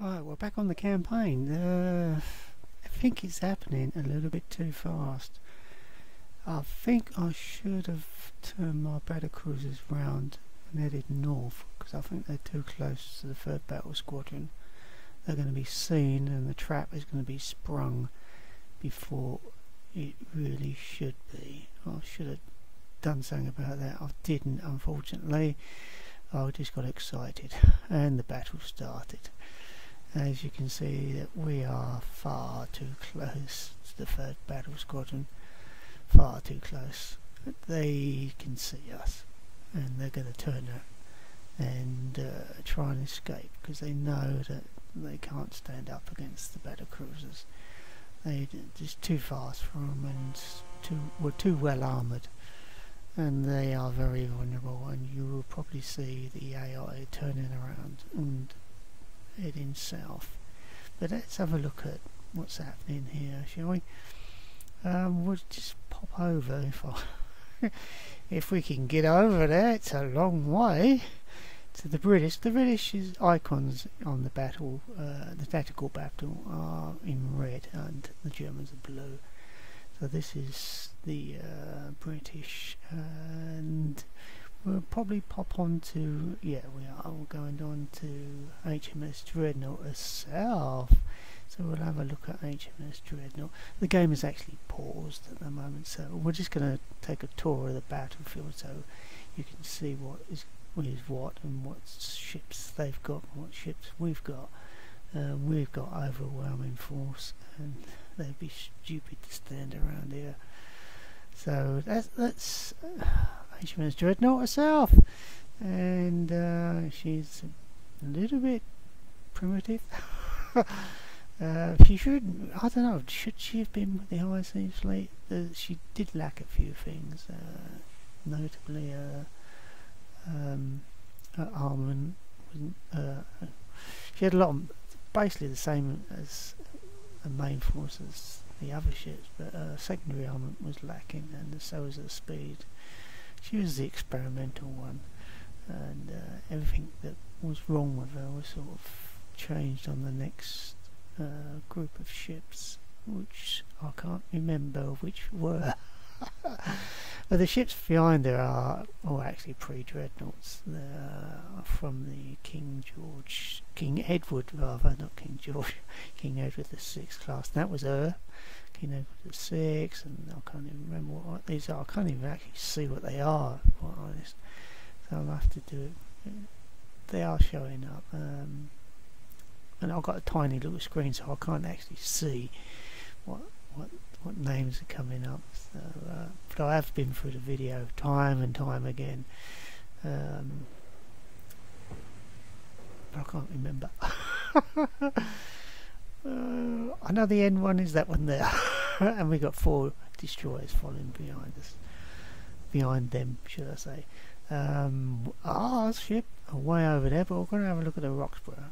Right, we're back on the campaign. I think it's happening a little bit too fast. I think I should have turned my battle cruisers round and headed north, because I think they're too close to the 3rd Battle Squadron. They're going to be seen and the trap is going to be sprung before it really should be. I should have done something about that. I didn't, unfortunately. I just got excited and the battle started. As you can see, that we are far too close to the 3rd Battle Squadron. Far too close. They can see us and they're going to turn up and try and escape, because they know that they can't stand up against the battle cruisers. They're just too fast for them and we're too well armoured, and they are very vulnerable, and you will probably see the AI turning around and heading south. But let's have a look at what's happening here, shall we? We'll just pop over if we can get over there. It's a long way to the British. The British's icons on the battle, the tactical battle, are in red and the Germans are blue. So this is the British, and we'll probably pop on to, yeah, we're going on to HMS Dreadnought herself. So we'll have a look at HMS Dreadnought. The game is actually paused at the moment, so we're just going to take a tour of the battlefield so you can see what is what and what ships they've got and what ships we've got. We've got overwhelming force, and they'd be stupid to stand around here. So that's HMS Dreadnought herself, and she's a little bit primitive. She should, I don't know, should she have been with the High Seas Fleet? She did lack a few things, notably armament. She had a lot of, basically the same as the main force as the other ships, but secondary armament was lacking, and so was her speed. She was the experimental one, and everything that was wrong with her was sort of changed on the next group of ships, which I can't remember which were. But the ships behind her are actually pre-dreadnoughts. They're from the King Edward rather, not King George, King Edward VI class. And that was her, King Edward VI, and I can't even remember what these are. I can't even actually see what they are, to be quite honest. So I'll have to do it. They are showing up. And I've got a tiny little screen, so I can't actually see what names are coming up. So, but I have been through the video time and time again, but I can't remember. I know the end one is that one there, and we got 4 destroyers following behind us, behind them, should I say. Our ship are way over there, but we're going to have a look at the Roxburgh.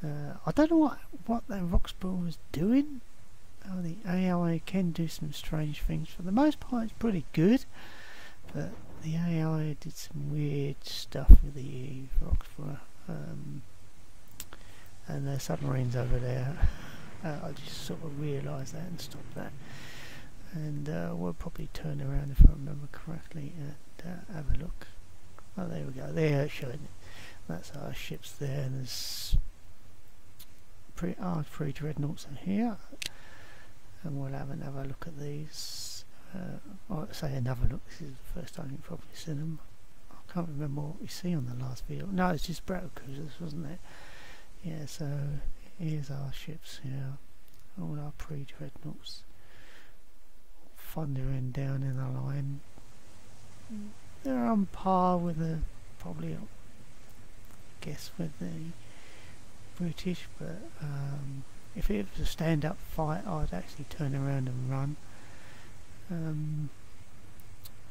I don't know what that Roxburgh was doing. The AI can do some strange things. For the most part it's pretty good, but the AI did some weird stuff with the Roxburgh, and the submarines over there. I just sort of realised that and stopped that, and we'll probably turn around, if I remember correctly, and have a look. Oh, there we go, they're showing it. That's our ships there, and there's our 3 dreadnoughts are here, and we'll have another look at these. I'll say another look, this is the first time you've probably seen them. I can't remember what we see on the last video. No, it's just battle cruisers, wasn't it? Yeah, so here's our ships here, all our pre-dreadnoughts thundering down in a line. They're on par with the, probably, I guess, with the British, but if it was a stand-up fight, I'd actually turn around and run.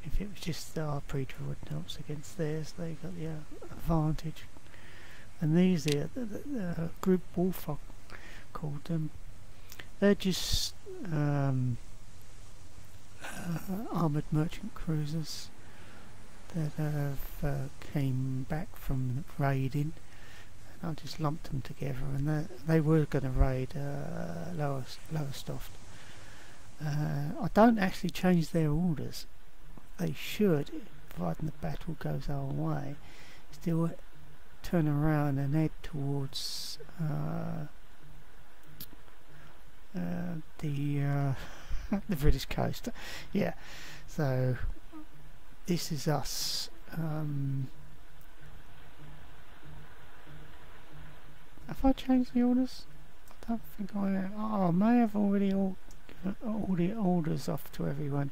If it was just our pre-dreadnoughts against theirs, they got the advantage. And these are the Group Wolf, I called them. They're just armoured merchant cruisers that have came back from raiding, I just lumped them together, and they were going to raid lower Stoft. I don't actually change their orders. They should, providing the battle goes our way, still turn around and head towards the the British coast. Yeah, so this is us. Have I changed the orders? I don't think I have. Oh, I may have already all the orders off to everyone.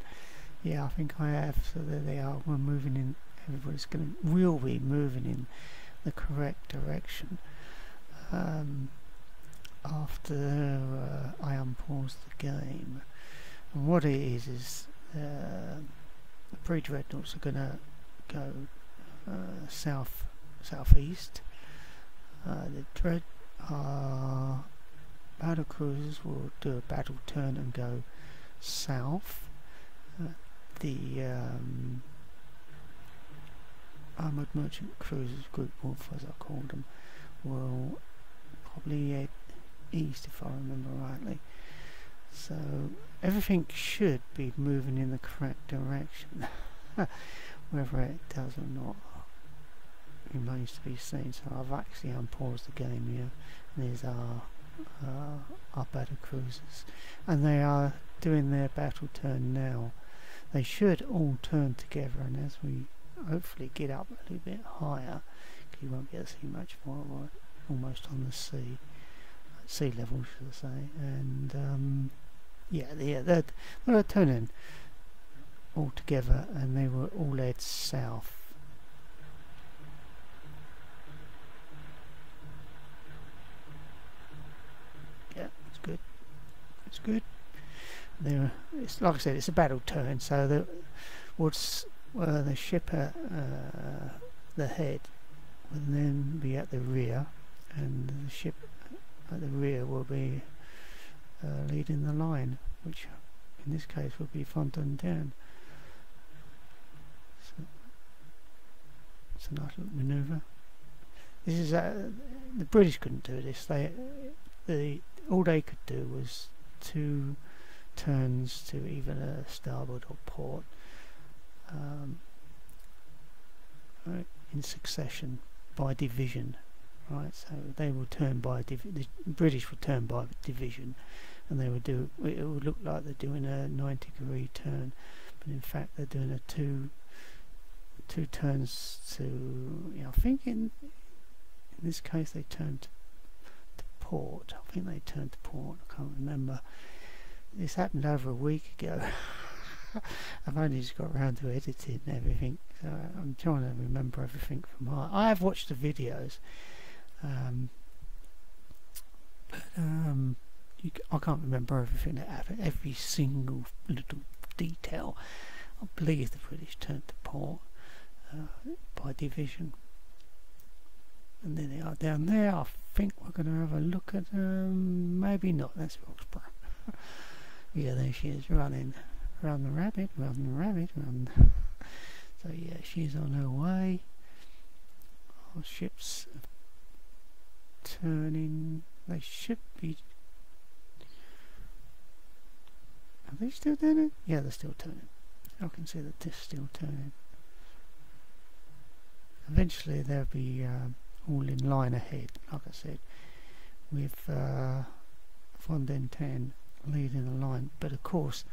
Yeah, I think I have. So there they are. We're moving in. Everybody's will be moving in the correct direction. After I unpause the game, and what it is the pre-dreadnoughts are gonna go southeast. The battle cruisers will do a battle turn and go south. The armoured merchant cruisers, Group Wolf as I called them, will probably head east if I remember rightly. So everything should be moving in the correct direction. Whether it does or not remains to be seen. So I've actually unpaused the game here. There's our battle cruisers, and they are doing their battle turn now. They should all turn together, and as we hopefully get up a little bit higher, you won't be able to see much more, right, almost on the sea level, should I say. And yeah, they're turning all together, and they were all head south. Yeah, it's good. It's good. It's like I said, it's a battle turn, so the ship at the head will then be at the rear, and the ship at the rear will be leading the line, which in this case will be Fontaine. So it's a nice little manoeuvre. This is the British couldn't do this. All they could do was 2 turns to either starboard or port, right, in succession by division. Right, so they will turn by the British would turn by division, and they would do. It would look like they're doing a 90-degree turn, but in fact they're doing a two turns to. You know, I think in this case they turned to port. I think they turned to port. I can't remember. This happened over a week ago. I've only just got around to editing everything, so I'm trying to remember everything from heart. I have watched the videos. I can't remember everything that happened, every single little detail. I believe the British turned to port by division, and then they are down there. I think we're going to have a look at maybe not. That's Roxburgh. Yeah, there she is, running around the rabbit, run. So yeah, she's on her way. Our ships turning. They should be. Are they still turning? Yeah, they're still turning. I can see that they're still turning. Eventually they'll be all in line ahead, like I said, with Fontaine leading the line. But of course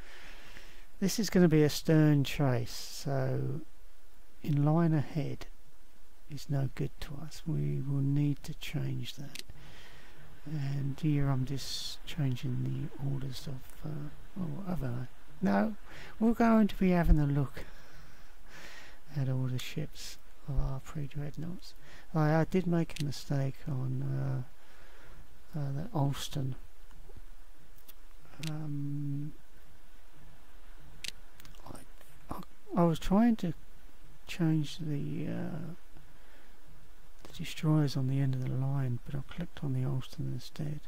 this is going to be a stern chase, so in line ahead is no good to us. We will need to change that, and here I'm just changing the orders of no, we're going to be having a look at all the ships of our pre-dreadnoughts. I did make a mistake on the Ulster. I was trying to change the destroyers on the end of the line, but I clicked on the Ulster instead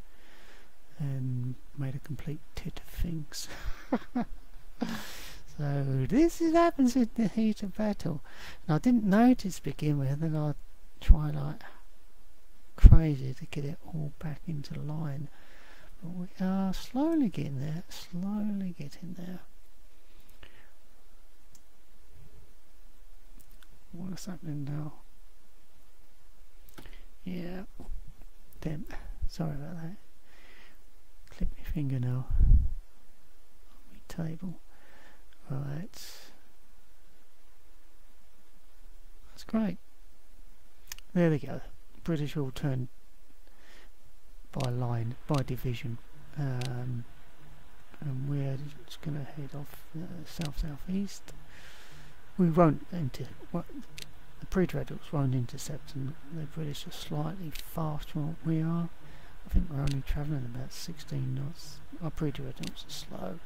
and made a complete tit of things. So this happens in the heat of battle, and I didn't notice to begin with, and I try like crazy to get it all back into line. But we are slowly getting there, slowly getting there. What's happening now? Yeah, damn, sorry about that. Clip my finger now on my table. Right, that's great. There we go. British all turned by line, by division, and we're just going to head off south-southeast. We won't the pre-dreadnoughts won't intercept, and the British are slightly faster than what we are. I think we're only travelling about 16 knots. Our pre-dreadnoughts are slow.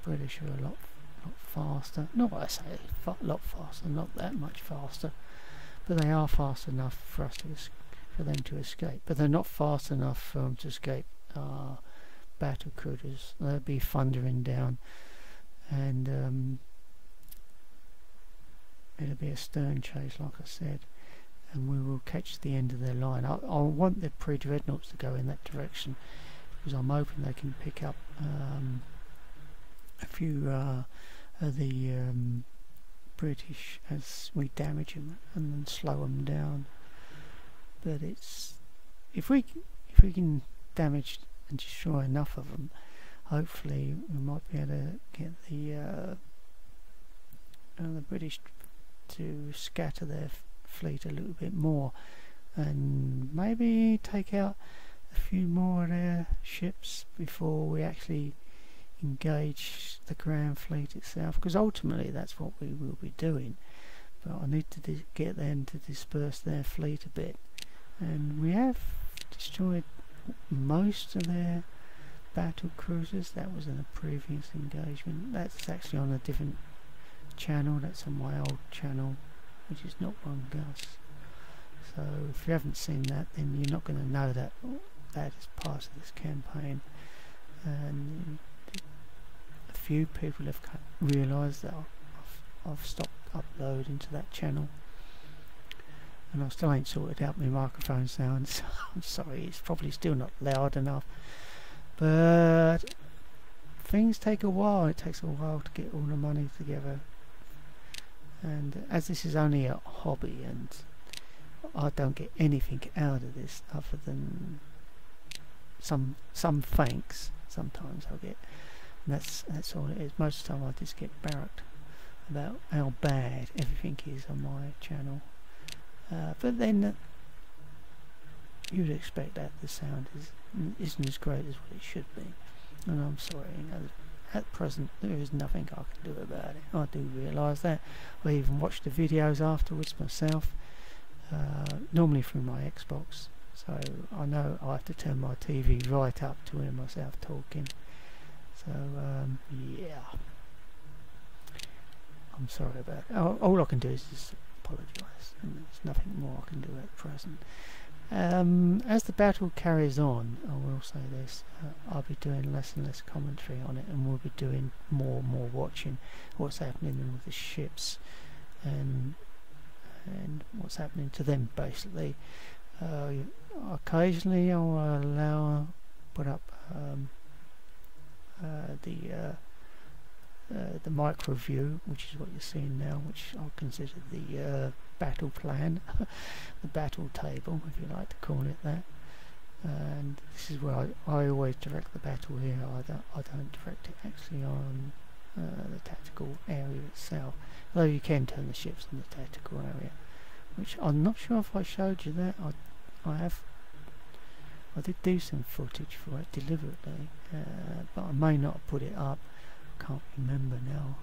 British are a lot faster. Not what I say, a lot faster, not that much faster, but they are fast enough for us for them to escape. But they're not fast enough for them to escape our battle cruisers. They'll be thundering down, and it'll be a stern chase, like I said, and we will catch the end of their line. I want the pre-dreadnoughts to go in that direction, because I'm hoping they can pick up a few of the British as we damage them and then slow them down. But it's if we can damage and destroy enough of them, hopefully we might be able to get the British to scatter their fleet a little bit more, and maybe take out a few more of their ships before we actually engage the ground fleet itself, because ultimately that's what we will be doing. But I need to get them to disperse their fleet a bit, and we have destroyed most of their battle cruisers. That was in a previous engagement. That's actually on a different channel. That's on my old channel, which is not one Gus. So if you haven't seen that, then you're not going to know that that is part of this campaign. And a few people have realised that I've stopped uploading to that channel, and I still ain't sorted out my microphone sound, so I'm sorry, it's probably still not loud enough, but things take a while. It takes a while to get all the money together, and as this is only a hobby and I don't get anything out of this other than some thanks sometimes I'll get, and that's all it is. Most of the time I just get barracked about how bad everything is on my channel, but then you'd expect that the sound isn't as great as what it should be, and I'm sorry, at present there is nothing I can do about it. I do realise that. I even watch the videos afterwards myself, normally through my Xbox, so I know I have to turn my TV right up to hear myself talking. So yeah, I'm sorry about it. All I can do is just apologise, and there's nothing more I can do at present. As the battle carries on, I will say this, I'll be doing less and less commentary on it, and we'll be doing more and more watching what's happening with the ships and what's happening to them, basically. Occasionally I'll put up the micro view, which is what you're seeing now, which I'll consider the battle plan, the battle table, if you like to call it that. And this is where I always direct the battle here. I don't direct it actually on the tactical area itself, although you can turn the ships on the tactical area, which I'm not sure if I showed you that. I did do some footage for it deliberately, but I may not have put it up. I can't remember now.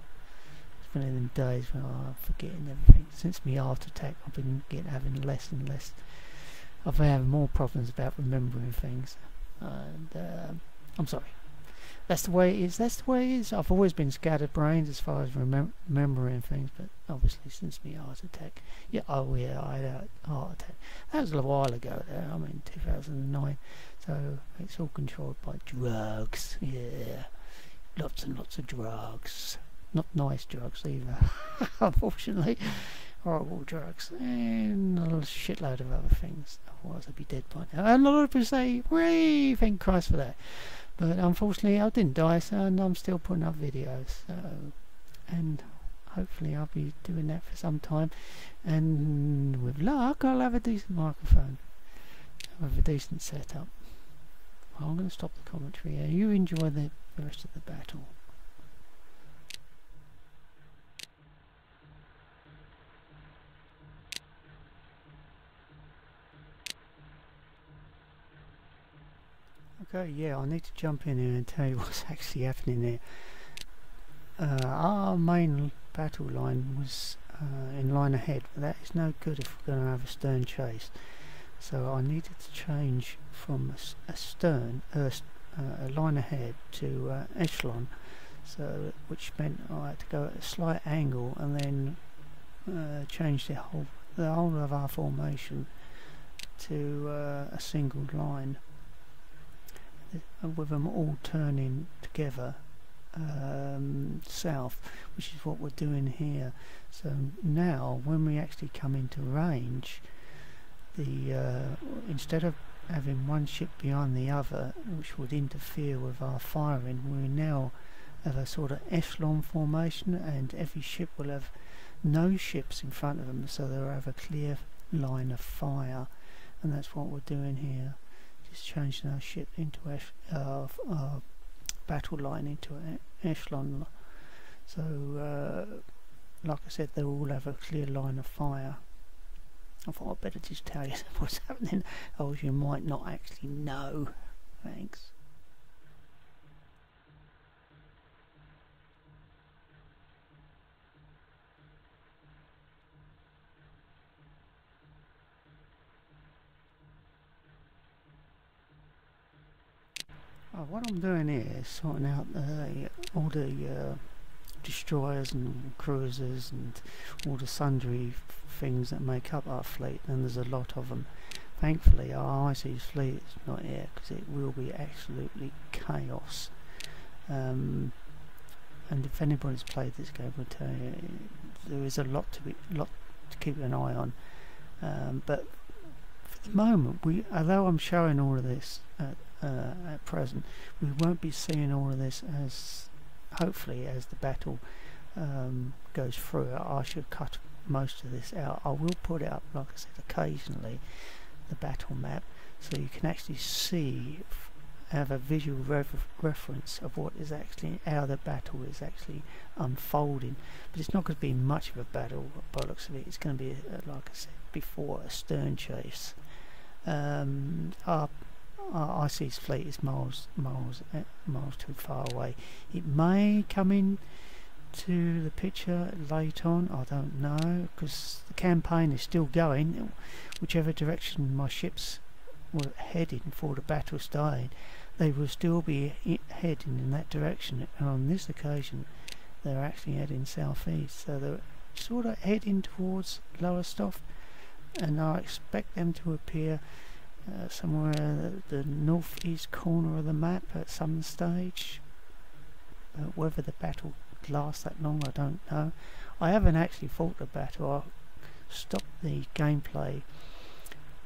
It's one of them days when I'm forgetting everything. Since my heart attack, I've been having less and less. I've been having more problems about remembering things, and I'm sorry. That's the way it is. That's the way it is. I've always been scattered brains as far as remembering things, but obviously since my heart attack, I had a heart attack. That was a while ago. I mean 2009. So it's all controlled by drugs. Yeah, lots and lots of drugs. Not nice drugs either. Unfortunately, horrible drugs, and a shitload of other things. Otherwise I'd be dead by now. And a lot of people say, "Hooray, thank Christ for that." But unfortunately I didn't die, so, and I'm still putting up videos. So, and hopefully I'll be doing that for some time. And with luck I'll have a decent microphone. With a decent setup. Well, I'm going to stop the commentary here. You enjoy the rest of the battle. Okay, yeah, I need to jump in here and tell you what's actually happening here. Our main battle line was in line ahead, but that is no good if we're going to have a stern chase. So I needed to change from a stern, a line ahead to echelon, so which meant I had to go at a slight angle and then change the whole of our formation to a single line, with them all turning together south, which is what we're doing here. So now when we actually come into range, instead of having one ship behind the other, which would interfere with our firing, we now have a sort of echelon formation, and every ship will have no ships in front of them, so they'll have a clear line of fire. And that's what we're doing here, just changing our ship into our battle line into an echelon. So like I said, they'll all have a clear line of fire. I thought I'd better just tell you what's happening, or you might not actually know. Thanks. What I'm doing here is sorting out all the destroyers and cruisers and all the sundry things that make up our fleet, and there's a lot of them. Thankfully our IC's fleet is not here, because it will be absolutely chaos. And if anybody's played this game will tell you there is a lot to keep an eye on. But for the moment, although I'm showing all of this at present, we won't be seeing all of this as, hopefully, as the battle goes through. I should cut most of this out. I will put out, like I said, occasionally the battle map, so you can actually see, have a visual reference of what is actually, how the battle is actually unfolding. But it's not going to be much of a battle by the looks of it. It's going to be, like I said before, a stern chase. Our IC's fleet is miles too far away. It may come in to the picture late on, I don't know, because the campaign is still going. Whichever direction my ships were heading before the battle started, they will still be heading in that direction, and on this occasion they're actually heading southeast, so they're sort of heading towards Lowestoft, and I expect them to appear somewhere at the northeast corner of the map at some stage. Whether the battle lasts that long, I don't know. I haven't actually fought the battle. I stopped the gameplay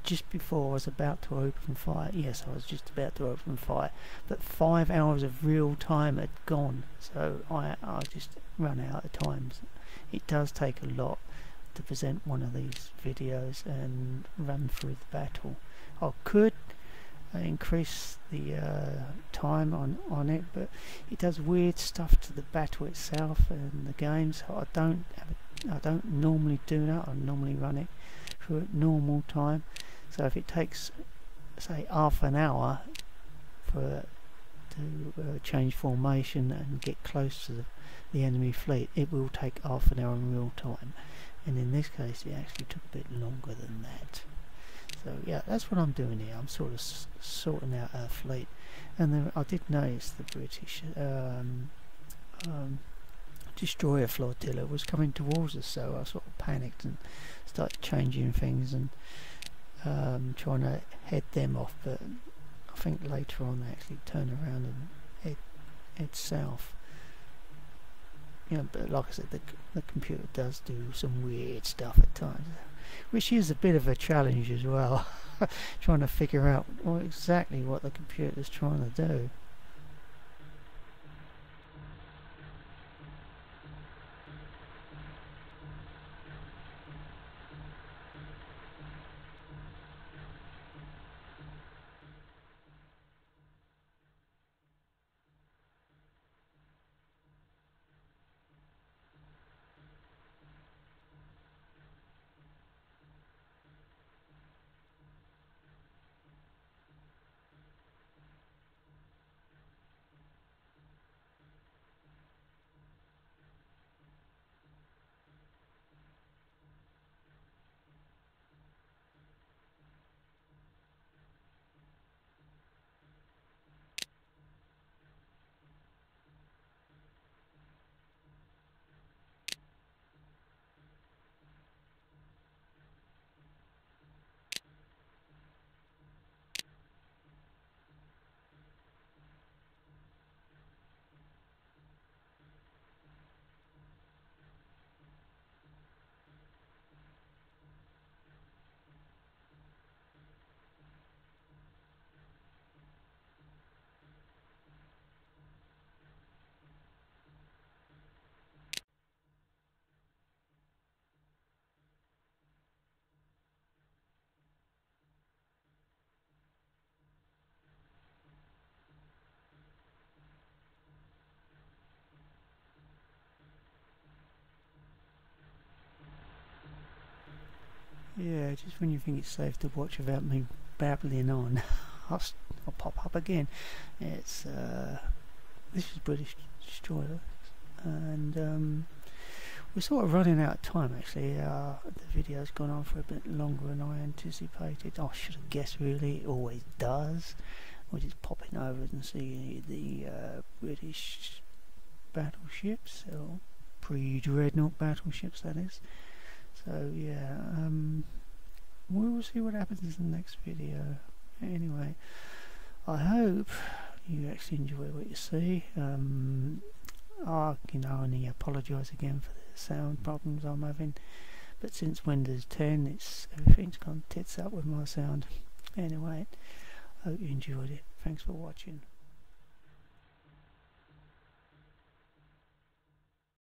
just before I was about to open fire. Yes, I was just about to open fire, but 5 hours of real time had gone, so I just ran out of time. It does take a lot to present one of these videos and run through the battle. I could increase the time on it, but it does weird stuff to the battle itself and the game, so I don't normally do that. I normally run it through at normal time. So if it takes, say, half an hour to change formation and get close to the enemy fleet, it will take half an hour in real time, and in this case it actually took a bit longer than that. So yeah, that's what I'm doing here. I'm sort of sorting out our fleet, and I did notice the British destroyer flotilla was coming towards us, so I sort of panicked and started changing things and trying to head them off, but I think later on they actually turn around and head south. but like I said, the computer does do some weird stuff at times, which is a bit of a challenge as well. Trying to figure out exactly what the computer's trying to do. Yeah, just when you think it's safe to watch without me babbling on, I'll pop up again. It's this is British Destroyer, and we're sort of running out of time actually. The video's gone on for a bit longer than I anticipated. I should have guessed really, it always does. We're just popping over and see the British battleships, or pre-dreadnought battleships that is. So yeah, we'll see what happens in the next video. Anyway, I hope you actually enjoy what you see. I can only apologise again for the sound problems I'm having, but since Windows 10 everything's gone tits up with my sound. Anyway, hope you enjoyed it. Thanks for watching.